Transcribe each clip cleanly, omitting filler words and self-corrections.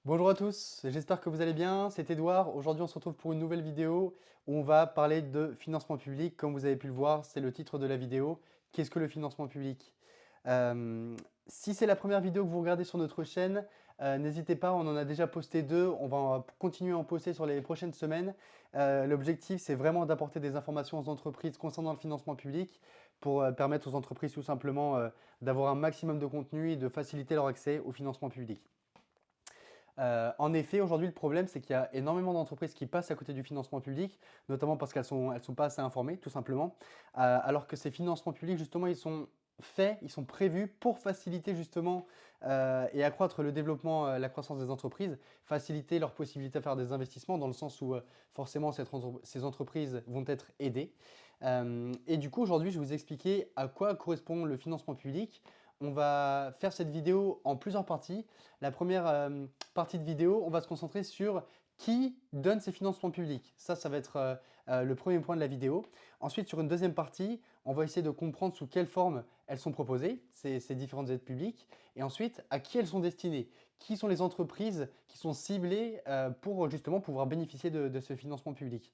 Bonjour à tous, j'espère que vous allez bien, c'est Edouard. Aujourd'hui, on se retrouve pour une nouvelle vidéo où on va parler de financement public. Comme vous avez pu le voir, c'est le titre de la vidéo. Qu'est-ce que le financement public? Si c'est la première vidéo que vous regardez sur notre chaîne, n'hésitez pas, on en a déjà posté deux. On va continuer à en poster sur les prochaines semaines. L'objectif, c'est vraiment d'apporter des informations aux entreprises concernant le financement public pour permettre aux entreprises tout simplement d'avoir un maximum de contenu et de faciliter leur accès au financement public. En effet, aujourd'hui, le problème, c'est qu'il y a énormément d'entreprises qui passent à côté du financement public, notamment parce qu'elles sont pas assez informées, tout simplement. Alors que ces financements publics, justement, ils sont faits, ils sont prévus pour faciliter justement et accroître le développement, la croissance des entreprises, faciliter leur possibilité à faire des investissements dans le sens où forcément ces entreprises vont être aidées. Et du coup, aujourd'hui, je vais vous expliquer à quoi correspond le financement public. On va faire cette vidéo en plusieurs parties. La première partie de vidéo, on va se concentrer sur qui donne ces financements publics. Ça va être le premier point de la vidéo. Ensuite, sur une deuxième partie, on va essayer de comprendre sous quelle forme elles sont proposées, ces différentes aides publiques. Et ensuite, à qui elles sont destinées. Qui sont les entreprises qui sont ciblées pour justement pouvoir bénéficier de ce financement public.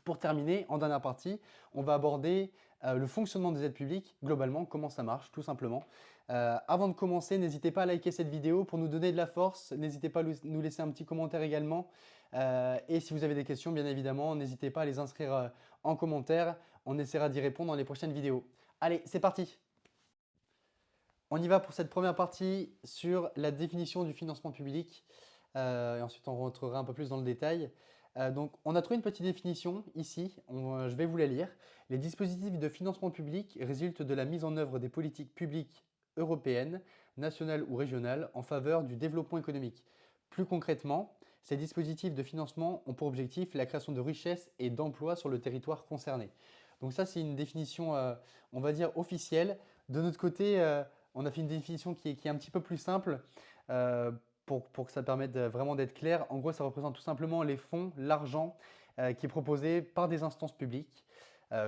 Pour terminer, en dernière partie, on va aborder le fonctionnement des aides publiques, globalement, comment ça marche, tout simplement. Avant de commencer, n'hésitez pas à liker cette vidéo pour nous donner de la force. N'hésitez pas à nous laisser un petit commentaire également. Et si vous avez des questions, bien évidemment, n'hésitez pas à les inscrire en commentaire. On essaiera d'y répondre dans les prochaines vidéos. Allez, c'est parti! On y va pour cette première partie sur la définition du financement public. Et ensuite, on rentrera un peu plus dans le détail. Donc, on a trouvé une petite définition ici. Je vais vous la lire. Les dispositifs de financement public résultent de la mise en œuvre des politiques publiques européennes, nationales ou régionales en faveur du développement économique. Plus concrètement, ces dispositifs de financement ont pour objectif la création de richesses et d'emplois sur le territoire concerné. Donc ça, c'est une définition, on va dire, officielle. De notre côté, on a fait une définition qui est un petit peu plus simple euh, pour que ça permette vraiment d'être clair. En gros, ça représente tout simplement les fonds, l'argent qui est proposé par des instances publiques,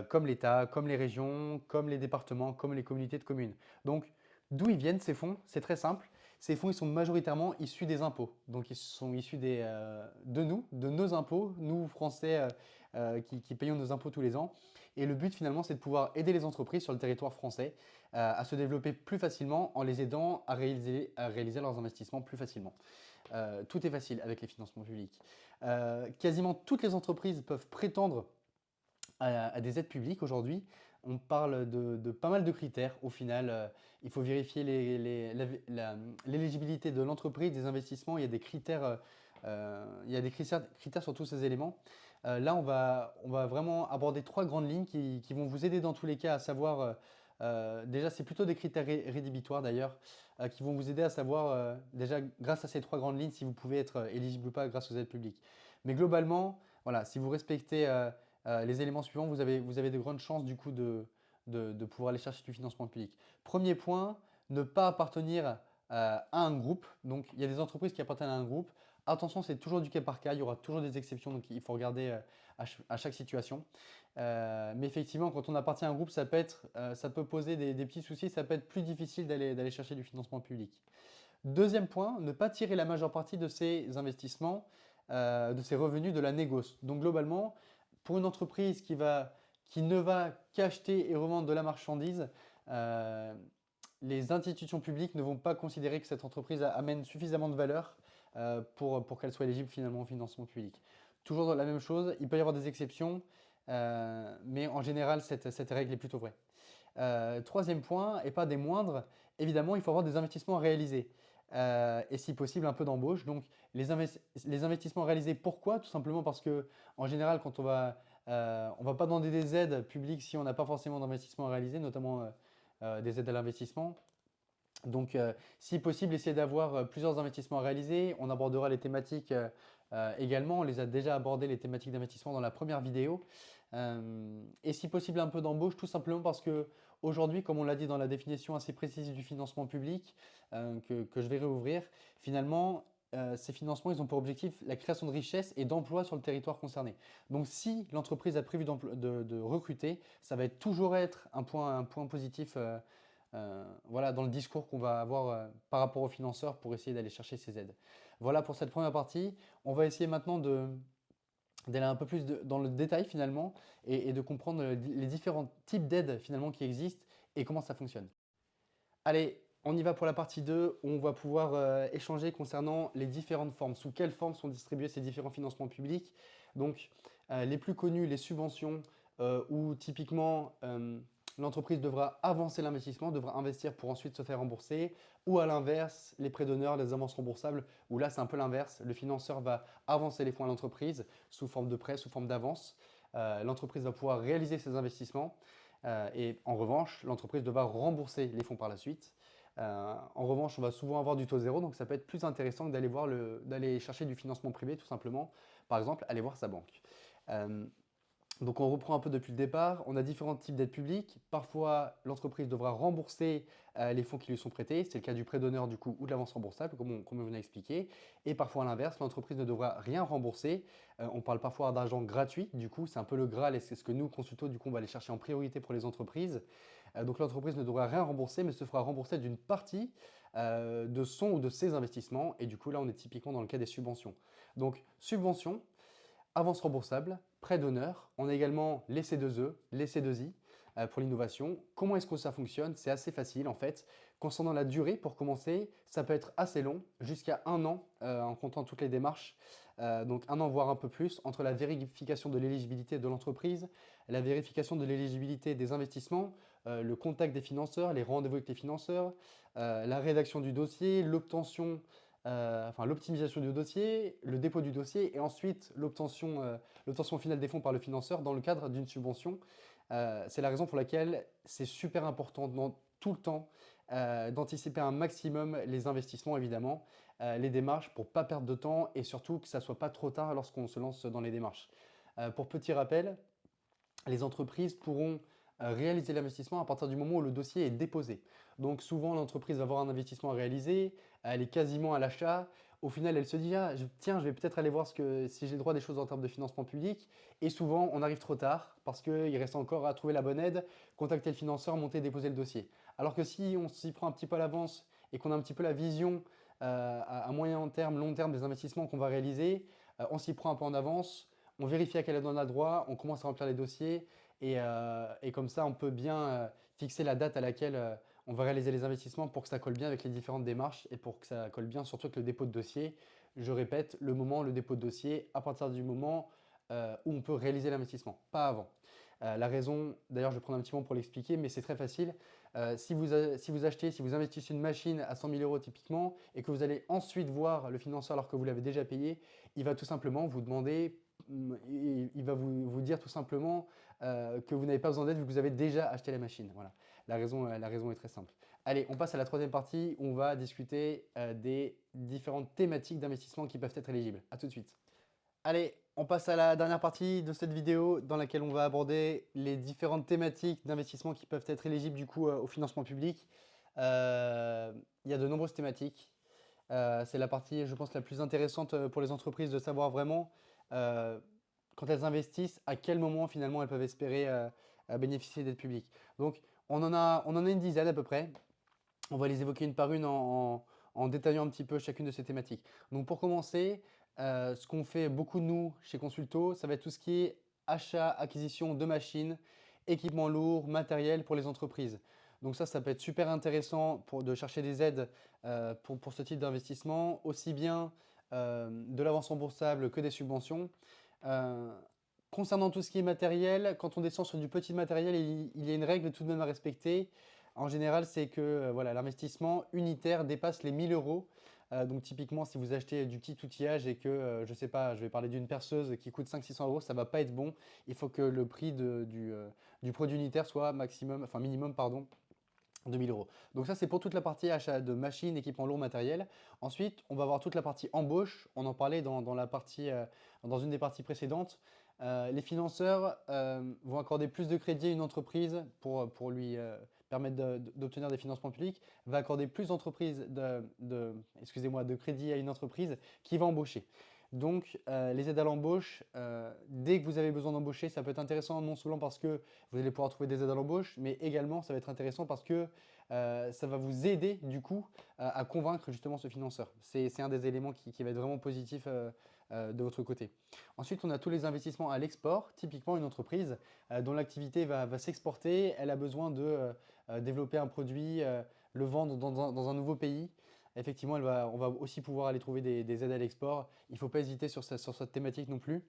comme l'État, comme les régions, comme les départements, comme les communautés de communes. Donc, d'où ils viennent ces fonds? C'est très simple. Ces fonds, ils sont majoritairement issus des impôts. Donc, ils sont issus de nous, de nos impôts, nous, Français, qui payons nos impôts tous les ans. Et le but, finalement, c'est de pouvoir aider les entreprises sur le territoire français à se développer plus facilement en les aidant à réaliser leurs investissements plus facilement. Tout est facile avec les financements publics. Quasiment toutes les entreprises peuvent prétendre à des aides publiques aujourd'hui. On parle de pas mal de critères. Au final, il faut vérifier l'éligibilité de l'entreprise, des investissements. Il y a des critères, critères sur tous ces éléments. Là, on va vraiment aborder trois grandes lignes qui vont vous aider dans tous les cas à savoir. Déjà, c'est plutôt des critères rédhibitoires d'ailleurs, qui vont vous aider à savoir déjà grâce à ces trois grandes lignes si vous pouvez être éligible ou pas grâce aux aides publiques. Mais globalement, voilà, si vous respectez les éléments suivants, vous avez de grandes chances du coup de pouvoir aller chercher du financement public. Premier point, ne pas appartenir à un groupe. Donc, il y a des entreprises qui appartiennent à un groupe. Attention, c'est toujours du cas par cas. Il y aura toujours des exceptions, donc il faut regarder à chaque situation. Mais effectivement, quand on appartient à un groupe, ça peut poser des petits soucis. Ça peut être plus difficile d'aller chercher du financement public. Deuxième point, ne pas tirer la majeure partie de ses investissements, de ses revenus de la négoce. Donc globalement, pour une entreprise qui ne va qu'acheter et revendre de la marchandise, euh, les institutions publiques ne vont pas considérer que cette entreprise amène suffisamment de valeur pour qu'elle soit éligible finalement au financement public. Toujours dans la même chose, il peut y avoir des exceptions, mais en général, cette règle est plutôt vraie. Troisième point, et pas des moindres, évidemment, il faut avoir des investissements à réaliser. Et si possible, un peu d'embauche. Donc, les investissements réalisés, pourquoi? Tout simplement parce que, en général, quand on va pas demander des aides publiques si on n'a pas forcément d'investissement à réaliser, notamment des aides à l'investissement. Donc, si possible, essayez d'avoir plusieurs investissements à réaliser. On abordera les thématiques également. On les a déjà abordé, les thématiques d'investissement dans la première vidéo. Et si possible, un peu d'embauche, tout simplement parce que aujourd'hui, comme on l'a dit dans la définition assez précise du financement public, que je vais réouvrir, finalement, ces financements, ils ont pour objectif la création de richesses et d'emplois sur le territoire concerné. Donc, si l'entreprise a prévu de recruter, ça va toujours être un point positif voilà, dans le discours qu'on va avoir par rapport aux financeurs pour essayer d'aller chercher ces aides. Voilà pour cette première partie. On va essayer maintenant d'aller un peu plus dans le détail finalement et de comprendre les différents types d'aides finalement qui existent et comment ça fonctionne. Allez, on y va pour la partie 2 où on va pouvoir échanger concernant les différentes formes, sous quelles formes sont distribués ces différents financements publics. Donc, les plus connus, les subventions, où typiquement l'entreprise devra avancer l'investissement, devra investir pour ensuite se faire rembourser, ou à l'inverse, les prêts d'honneur, les avances remboursables, où là c'est un peu l'inverse, le financeur va avancer les fonds à l'entreprise sous forme de prêt, sous forme d'avance. L'entreprise va pouvoir réaliser ses investissements. Et en revanche, l'entreprise devra rembourser les fonds par la suite. En revanche, on va souvent avoir du taux zéro, donc ça peut être plus intéressant que d'aller chercher du financement privé, tout simplement. Par exemple, aller voir sa banque. Donc on reprend un peu depuis le départ. On a différents types d'aides publiques. Parfois, l'entreprise devra rembourser les fonds qui lui sont prêtés. C'est le cas du prêt d'honneur du coup ou de l'avance remboursable, comme on vient d'expliquer. Et parfois à l'inverse, l'entreprise ne devra rien rembourser. On parle parfois d'argent gratuit. Du coup, c'est un peu le Graal et c'est ce que nous, consultants, du coup, on va aller chercher en priorité pour les entreprises. Donc l'entreprise ne devra rien rembourser, mais se fera rembourser d'une partie de son ou de ses investissements. Et du coup, là, on est typiquement dans le cas des subventions. Donc, subvention, avance remboursable, prêt d'honneur. On a également les C2E, les C2I pour l'innovation. Comment est-ce que ça fonctionne? C'est assez facile en fait. Concernant la durée, pour commencer, ça peut être assez long, jusqu'à 1 an en comptant toutes les démarches. Donc 1 an, voire un peu plus, entre la vérification de l'éligibilité de l'entreprise, la vérification de l'éligibilité des investissements, le contact des financeurs, les rendez-vous avec les financeurs, la rédaction du dossier, l'obtention enfin l'optimisation du dossier, le dépôt du dossier et ensuite l'obtention finale des fonds par le financeur dans le cadre d'une subvention. C'est la raison pour laquelle c'est super important tout le temps d'anticiper un maximum les investissements évidemment, les démarches pour ne pas perdre de temps et surtout que ça ne soit pas trop tard lorsqu'on se lance dans les démarches. Pour petit rappel, les entreprises pourront réaliser l'investissement à partir du moment où le dossier est déposé. Donc souvent, l'entreprise va avoir un investissement à réaliser, elle est quasiment à l'achat. Au final, elle se dit, ah, tiens, je vais peut-être aller voir si j'ai le droit des choses en termes de financement public. Et souvent, on arrive trop tard parce qu'il reste encore à trouver la bonne aide, contacter le financeur, monter, déposer le dossier. Alors que si on s'y prend un petit peu à l'avance et qu'on a un petit peu la vision à moyen terme, long terme des investissements qu'on va réaliser, on s'y prend un peu en avance, on vérifie à quelle aide on a droit, on commence à remplir les dossiers et comme ça, on peut bien fixer la date à laquelle on va réaliser les investissements pour que ça colle bien avec les différentes démarches et pour que ça colle bien surtout avec le dépôt de dossier. Je répète, le dépôt de dossier, à partir du moment où on peut réaliser l'investissement, pas avant. La raison, d'ailleurs, je vais prendre un petit moment pour l'expliquer, mais c'est très facile. Si vous achetez, si vous investissez une machine à 100 000 euros typiquement et que vous allez ensuite voir le financeur alors que vous l'avez déjà payé, il va tout simplement vous demander, il va vous dire tout simplement que vous n'avez pas besoin d'aide vu que vous avez déjà acheté la machine. Voilà, la raison est très simple. Allez, on passe à la troisième partie où on va discuter des différentes thématiques d'investissement qui peuvent être éligibles. A tout de suite. Allez, on passe à la dernière partie de cette vidéo dans laquelle on va aborder les différentes thématiques d'investissement qui peuvent être éligibles du coup au financement public. Il y a de nombreuses thématiques. C'est la partie, je pense, la plus intéressante pour les entreprises de savoir vraiment euh, quand elles investissent, à quel moment finalement elles peuvent espérer bénéficier d'aides publiques. Donc, on en a une dizaine à peu près. On va les évoquer une par une en détaillant un petit peu chacune de ces thématiques. Donc, pour commencer, ce qu'on fait beaucoup de nous chez Consulto, ça va être tout ce qui est achat, acquisition de machines, équipements lourds, matériel pour les entreprises. Donc ça peut être super intéressant de chercher des aides pour ce type d'investissement, aussi bien de l'avance remboursable que des subventions. Euh, Concernant tout ce qui est matériel, quand on descend sur du petit matériel, il y a une règle tout de même à respecter. En général, c'est que voilà, l'investissement unitaire dépasse les 1000 euros. Donc typiquement, si vous achetez du petit outillage et que, je ne sais pas, je vais parler d'une perceuse qui coûte 500-600 euros, ça ne va pas être bon. Il faut que le prix du produit unitaire soit minimum, pardon, 2000 euros. Donc ça, c'est pour toute la partie achat de machines, équipements lourds, matériel. Ensuite, on va avoir toute la partie embauche. On en parlait dans une des parties précédentes. Les financeurs vont accorder plus de crédit à une entreprise pour lui permettre d'obtenir des financements publics, va accorder plus de crédit à une entreprise qui va embaucher. Donc, les aides à l'embauche, dès que vous avez besoin d'embaucher, ça peut être intéressant non seulement parce que vous allez pouvoir trouver des aides à l'embauche, mais également ça va être intéressant parce que ça va vous aider du coup à convaincre justement ce financeur. C'est un des éléments qui va être vraiment positif de votre côté. Ensuite, on a tous les investissements à l'export. Typiquement, une entreprise dont l'activité va s'exporter, elle a besoin de développer un produit, le vendre dans un nouveau pays. Effectivement, on va aussi pouvoir aller trouver des aides à l'export. Il ne faut pas hésiter sur cette thématique non plus.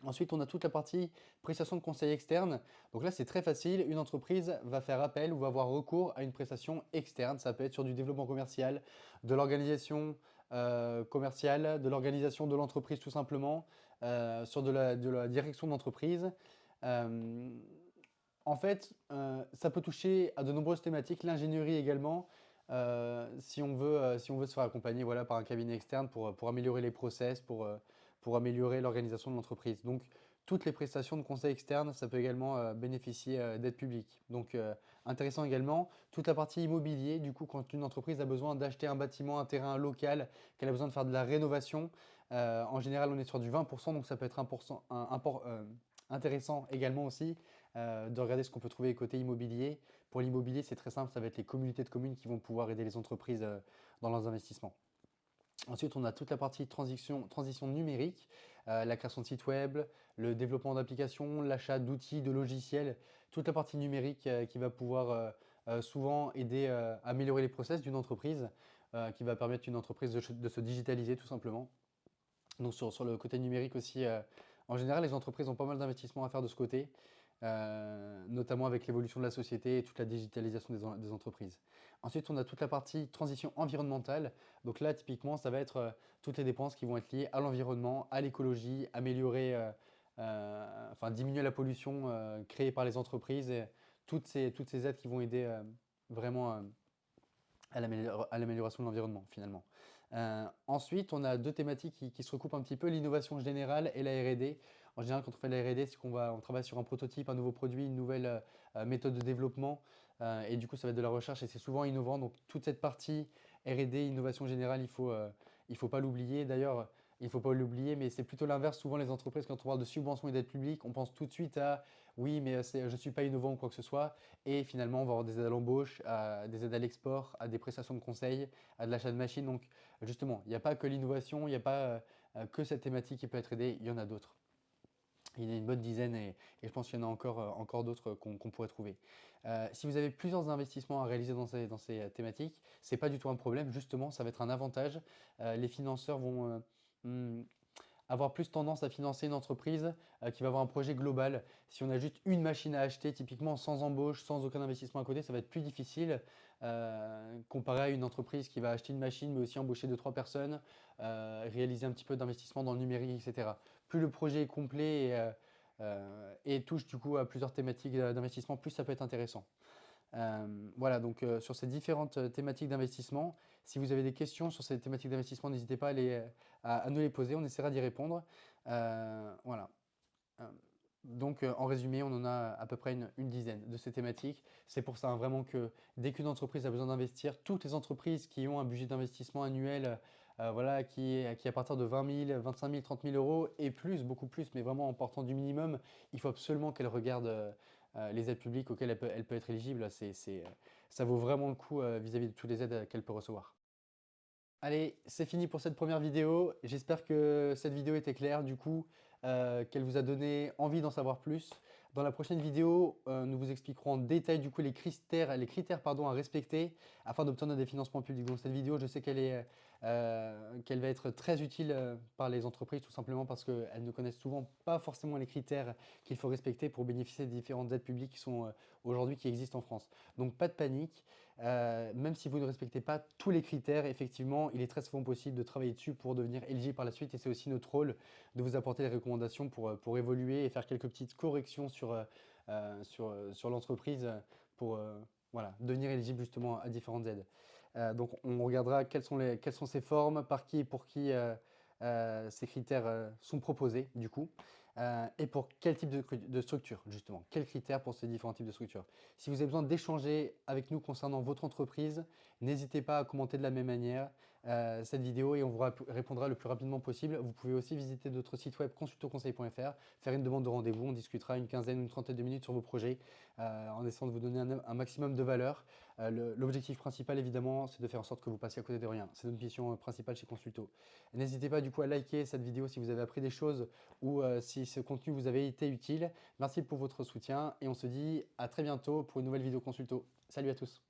Ensuite, on a toute la partie prestation de conseil externe. Donc là, c'est très facile. Une entreprise va faire appel ou va avoir recours à une prestation externe. Ça peut être sur du développement commercial, de l'organisation commerciale, de l'organisation de l'entreprise tout simplement, sur de la direction d'entreprise. Euh, En fait, ça peut toucher à de nombreuses thématiques, l'ingénierie également, si on veut se faire accompagner voilà, par un cabinet externe pour améliorer les process, pour améliorer l'organisation de l'entreprise. Donc, toutes les prestations de conseil externe, ça peut également bénéficier d'aide publique. Donc, intéressant également, toute la partie immobilier, du coup, quand une entreprise a besoin d'acheter un bâtiment, un terrain local, qu'elle a besoin de faire de la rénovation, en général, on est sur du 20%, donc ça peut être 1%, intéressant également aussi de regarder ce qu'on peut trouver côté immobilier. Pour l'immobilier, c'est très simple, ça va être les communautés de communes qui vont pouvoir aider les entreprises dans leurs investissements. Ensuite, on a toute la partie transition numérique, la création de sites web, le développement d'applications, l'achat d'outils, de logiciels, toute la partie numérique qui va pouvoir souvent aider à améliorer les process d'une entreprise, qui va permettre à une entreprise de se digitaliser tout simplement. Donc sur le côté numérique aussi, en général, les entreprises ont pas mal d'investissements à faire de ce côté, notamment avec l'évolution de la société et toute la digitalisation des entreprises. Ensuite, on a toute la partie transition environnementale. Donc là, typiquement, ça va être toutes les dépenses qui vont être liées à l'environnement, à l'écologie, améliorer, enfin diminuer la pollution créée par les entreprises et toutes ces aides qui vont aider vraiment à l'amélioration de l'environnement finalement. Ensuite, on a deux thématiques qui se recoupent un petit peu, l'innovation générale et la R&D. En général, quand on fait la R&D, c'est on travaille sur un prototype, un nouveau produit, une nouvelle méthode de développement. Et du coup, ça va être de la recherche et c'est souvent innovant. Donc, toute cette partie R&D, innovation générale, il faut pas l'oublier. D'ailleurs, il ne faut pas l'oublier, mais c'est plutôt l'inverse. Souvent, les entreprises, quand on parle de subventions et d'aides publiques, on pense tout de suite à oui, mais je ne suis pas innovant ou quoi que ce soit. Et finalement, on va avoir des aides à l'embauche, des aides à l'export, à des prestations de conseil, à de l'achat de machines. Donc, justement, il n'y a pas que l'innovation, il n'y a pas que cette thématique qui peut être aidée, il y en a d'autres. Il y en a une bonne dizaine et je pense qu'il y en a encore d'autres qu'on pourrait trouver. Si vous avez plusieurs investissements à réaliser dans ces thématiques, ce n'est pas du tout un problème. Justement, ça va être un avantage. Les financeurs vont avoir plus tendance à financer une entreprise qui va avoir un projet global. Si on a juste une machine à acheter, typiquement sans embauche, sans aucun investissement à côté, ça va être plus difficile comparé à une entreprise qui va acheter une machine mais aussi embaucher deux trois personnes, réaliser un petit peu d'investissement dans le numérique, etc. Plus le projet est complet et touche du coup à plusieurs thématiques d'investissement, plus ça peut être intéressant. Voilà, donc sur ces différentes thématiques d'investissement, si vous avez des questions sur ces thématiques d'investissement, n'hésitez pas à nous les poser, on essaiera d'y répondre. Voilà. Euh, donc en résumé, on en a à peu près une dizaine de ces thématiques. C'est pour ça hein, vraiment que dès qu'une entreprise a besoin d'investir, toutes les entreprises qui ont un budget d'investissement annuel voilà, qui est à partir de 20 000, 25 000, 30 000 euros et plus, beaucoup plus, mais vraiment en partant du minimum, il faut absolument qu'elle regarde les aides publiques auxquelles elle peut être éligible. Ça vaut vraiment le coup vis-à-vis de toutes les aides qu'elle peut recevoir. Allez, c'est fini pour cette première vidéo. J'espère que cette vidéo était claire, du coup, qu'elle vous a donné envie d'en savoir plus. Dans la prochaine vidéo, nous vous expliquerons en détail du coup les critères pardon, à respecter afin d'obtenir des financements publics. Donc cette vidéo, je sais qu'elle va être très utile par les entreprises, tout simplement parce qu'elles ne connaissent souvent pas forcément les critères qu'il faut respecter pour bénéficier des différentes aides publiques qui sont aujourd'hui qui existent en France. Donc pas de panique. Même si vous ne respectez pas tous les critères, effectivement, il est très souvent possible de travailler dessus pour devenir éligible par la suite. Et c'est aussi notre rôle de vous apporter les recommandations pour évoluer et faire quelques petites corrections sur l'entreprise pour voilà, devenir éligible justement à différentes aides. Donc on regardera quelles sont ces formes, par qui et pour qui ces critères sont proposés du coup. et pour quel type de structure, justement. Quels critères pour ces différents types de structures. Si vous avez besoin d'échanger avec nous concernant votre entreprise, n'hésitez pas à commenter de la même manière cette vidéo et on vous répondra le plus rapidement possible. Vous pouvez aussi visiter notre site web consultoconseil.fr, faire une demande de rendez-vous. On discutera une quinzaine ou une trentaine de minutes sur vos projets en essayant de vous donner un maximum de valeur. L'objectif principal, évidemment, c'est de faire en sorte que vous passiez à côté de rien. C'est notre mission principale chez Consulto. N'hésitez pas du coup à liker cette vidéo si vous avez appris des choses ou si ce contenu vous avait été utile. Merci pour votre soutien et on se dit à très bientôt pour une nouvelle vidéo Consulto. Salut à tous!